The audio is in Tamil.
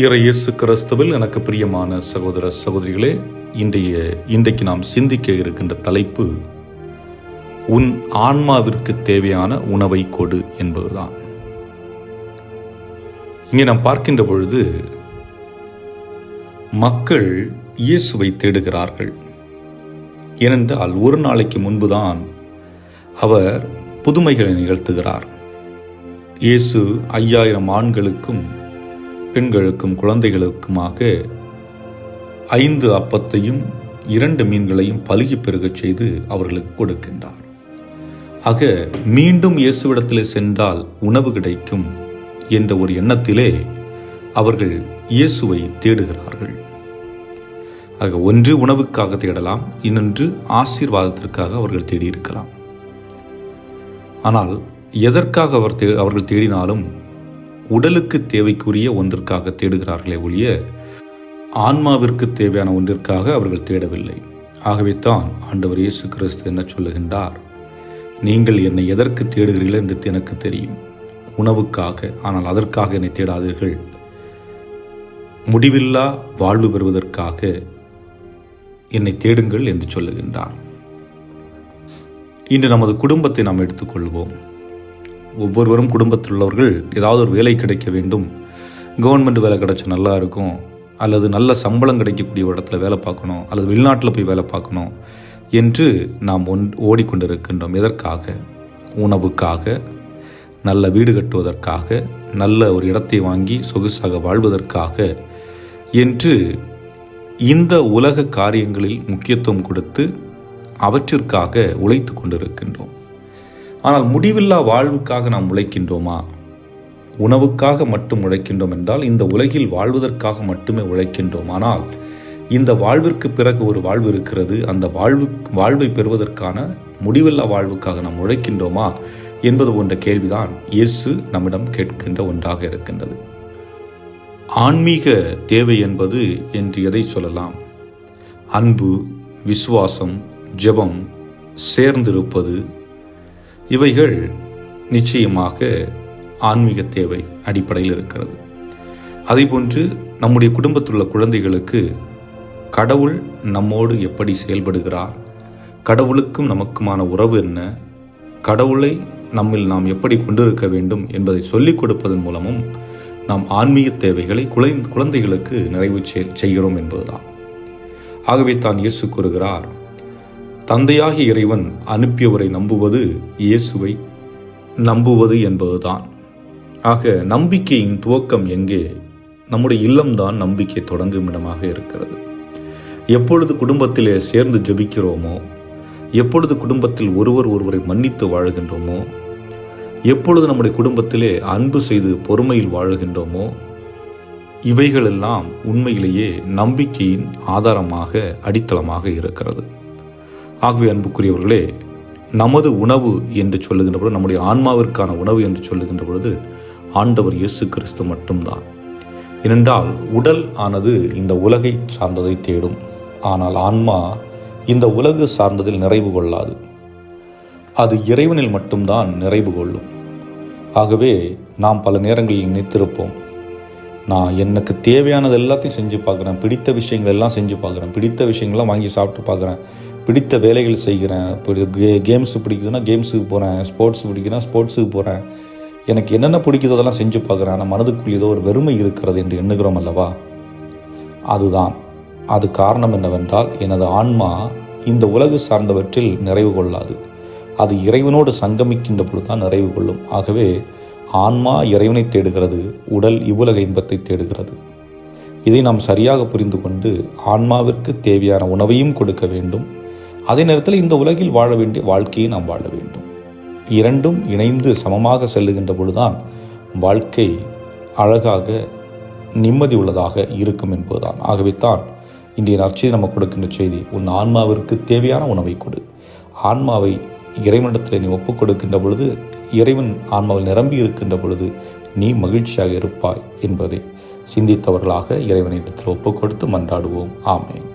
இயேசு கிறிஸ்துவில் எனக்கு பிரியமான சகோதர சகோதரிகளே, இன்றைக்கு நாம் சிந்திக்க இருக்கின்ற தலைப்பு உன் ஆன்மாவிற்கு தேவையான உணவை கொடு என்பதுதான். இங்கே நாம் பார்க்கின்ற பொழுது மக்கள் இயேசுவை தேடுகிறார்கள். ஏனென்றால் ஒரு நாளைக்கு முன்புதான் அவர் புதுமைகளை நிகழ்த்துகிறார். இயேசு 5000 ஆண்களுக்கும் பெண்களுக்கும் குழந்தைகளுக்குமாக 5 அப்பத்தையும் 2 மீன்களையும் பலுகி பெருகச் செய்து அவர்களுக்கு கொடுக்கின்றார். ஆக மீண்டும் இயேசுவிடத்திலே சென்றால் உணவு கிடைக்கும் என்ற ஒரு எண்ணத்திலே அவர்கள் இயேசுவை தேடுகிறார்கள். ஆக ஒன்று உணவுக்காக தேடலாம், இன்னொன்று ஆசீர்வாதத்திற்காக அவர்கள் தேடியிருக்கலாம். ஆனால் எதற்காக அவர்கள் தேடினாலும் உடலுக்கு தேவைக்குரிய ஒன்றிற்காக தேடுகிறார்களே ஒழிய ஆன்மாவிற்கு தேவையான ஒன்றிற்காக அவர்கள் தேடவில்லை. ஆகவே தான் ஆண்டவர் இயேசு கிறிஸ்து என்ன சொல்லுகின்றார்? நீங்கள் என்னை எதற்கு தேடுகிறீர்கள் என்று எனக்கு தெரியும், உணவுக்காக. ஆனால் அதற்காக என்னை தேடாதீர்கள், முடிவில்லா வாழ்வு பெறுவதற்காக என்னை தேடுங்கள் என்று சொல்லுகின்றார். இன்று நமது குடும்பத்தை நாம் எடுத்துக்கொள்வோம். ஒவ்வொருவரும் குடும்பத்தில் உள்ளவர்கள் ஏதாவது ஒரு வேலை கிடைக்க வேண்டும், கவர்மெண்ட் வேலை கிடைச்சா நல்லா இருக்கும், அல்லது நல்ல சம்பளம் கிடைக்கக்கூடிய இடத்துல வேலை பார்க்கணும், அல்லது வெளிநாட்டில் போய் வேலை பார்க்கணும் என்று நாம் ஓடிக்கொண்டிருக்கின்றோம். எதற்காக? உணவுக்காக, நல்ல வீடு கட்டுவதற்காக, நல்ல ஒரு இடத்தை வாங்கி சொகுசாக வாழ்வதற்காக என்று இந்த உலக காரியங்களில் முக்கியத்துவம் கொடுத்து அவற்றிற்காக உழைத்து கொண்டிருக்கின்றோம். ஆனால் முடிவில்லா வாழ்வுக்காக நாம் உழைக்கின்றோமா? உணவுக்காக மட்டும் உழைக்கின்றோம் என்றால் இந்த உலகில் வாழ்வதற்காக மட்டுமே உழைக்கின்றோம். ஆனால் இந்த வாழ்விற்கு பிறகு ஒரு வாழ்வு இருக்கிறது. அந்த வாழ்வை பெறுவதற்கான முடிவில்லா வாழ்வுக்காக நாம் உழைக்கின்றோமா என்பது போன்ற கேள்விதான் இயேசு நம்மிடம் கேட்கின்ற ஒன்றாக இருக்கின்றது. ஆன்மீக தேவை என்பது என்று எதை சொல்லலாம்? அன்பு, விசுவாசம், ஜெபம், சேர்ந்திருப்பது, இவைகள் நிச்சயமாக ஆன்மீக தேவை அடிப்படையில் இருக்கிறது. அதேபோன்று நம்முடைய குடும்பத்தில் உள்ள குழந்தைகளுக்கு கடவுள் நம்மோடு எப்படி செயல்படுகிறார், கடவுளுக்கும் நமக்குமான உறவு என்ன, கடவுளை நம்மில் நாம் எப்படி கொண்டிருக்க வேண்டும் என்பதை சொல்லிக் கொடுப்பதன் மூலமும் நாம் ஆன்மீக தேவைகளை குழந்தைகளுக்கு நிறைவு செய்கிறோம் என்பதுதான். ஆகவே தான் இயேசு கூறுகிறார், தந்தையாகிய இறைவன் அனுப்பியவரை நம்புவது இயேசுவை நம்புவது என்பதுதான். ஆக நம்பிக்கையின் துவக்கம் எங்கே? நம்முடைய இல்லம்தான் நம்பிக்கை தொடங்கும் இடமாக இருக்கிறது. எப்பொழுது குடும்பத்திலே சேர்ந்து ஜெபிக்கிறோமோ, எப்பொழுது குடும்பத்தில் ஒருவரை மன்னித்து வாழுகின்றோமோ, எப்பொழுது நம்முடைய குடும்பத்திலே அன்பு செய்து பொறுமையில் வாழுகின்றோமோ, இவைகளெல்லாம் உண்மையிலேயே நம்பிக்கையின் ஆதாரமாக அடித்தளமாக இருக்கிறது. ஆகவே அன்புக்குரியவர்களே, நமது உணவு என்று சொல்லுகின்ற பொழுது, நம்முடைய ஆன்மாவிற்கான உணவு என்று சொல்லுகின்ற பொழுது ஆண்டவர் இயேசு கிறிஸ்து மட்டும்தான். ஏனென்றால் உடல் ஆனது இந்த உலகை சார்ந்ததை தேடும், ஆனால் ஆன்மா இந்த உலகு சார்ந்ததில் நிறைவு கொள்ளாது. அது இறைவனில் மட்டும்தான் நிறைவு கொள்ளும். ஆகவே நாம் பல நேரங்களில் நினைத்திருப்போம், நான் எனக்கு தேவையானது எல்லாத்தையும் செஞ்சு பார்க்குறேன், பிடித்த விஷயங்கள் எல்லாம் செஞ்சு பார்க்குறேன், பிடித்த விஷயங்கள்லாம் வாங்கி சாப்பிட்டு பார்க்குறேன், பிடித்த வேலைகள் செய்கிறேன், கேம்ஸு பிடிக்குதுன்னா கேம்ஸுக்கு போகிறேன், ஸ்போர்ட்ஸ் பிடிக்குதுன்னா ஸ்போர்ட்ஸுக்கு போகிறேன், எனக்கு என்னென்ன பிடிக்குதோ அதெல்லாம் செஞ்சு பார்க்குறேன், ஆனால் மனதுக்குள் ஏதோ ஒரு வெறுமை இருக்கிறது என்று எண்ணுகிறோம் அல்லவா? அது காரணம் என்னவென்றால், எனது ஆன்மா இந்த உலகு சார்ந்தவற்றில் நிறைவு கொள்ளாது. அது இறைவனோடு சங்கமிக்கின்ற பொழுது தான் நிறைவு கொள்ளும். ஆகவே ஆன்மா இறைவனை தேடுகிறது, உடல் இவ்வுலக இன்பத்தை தேடுகிறது. இதை நாம் சரியாக புரிந்து கொண்டு ஆன்மாவிற்கு தேவையான உணவையும் கொடுக்க வேண்டும், அதே நேரத்தில் இந்த உலகில் வாழ வேண்டிய வாழ்க்கையை நாம் வாழ வேண்டும். இரண்டும் இணைந்து சமமாக செல்லுகின்ற பொழுதுதான் வாழ்க்கை அழகாக நிம்மதி உள்ளதாக இருக்கும் என்பதுதான். ஆகவே தான் இன்றைய நற்செய்தி நம்ம கொடுக்கின்ற செய்தி, உன் ஆன்மாவிற்கு தேவையான உணவை கொடு. ஆன்மாவை இறைவனிடத்தில் நீ ஒப்புக் கொடுக்கின்ற பொழுது, இறைவன் ஆன்மாவில் நிரம்பி இருக்கின்ற பொழுது நீ மகிழ்ச்சியாக இருப்பாய் என்பதை சிந்தித்தவர்களாக இறைவனிடத்தில் ஒப்புக் கொடுத்து மன்றாடுவோம். ஆமென்.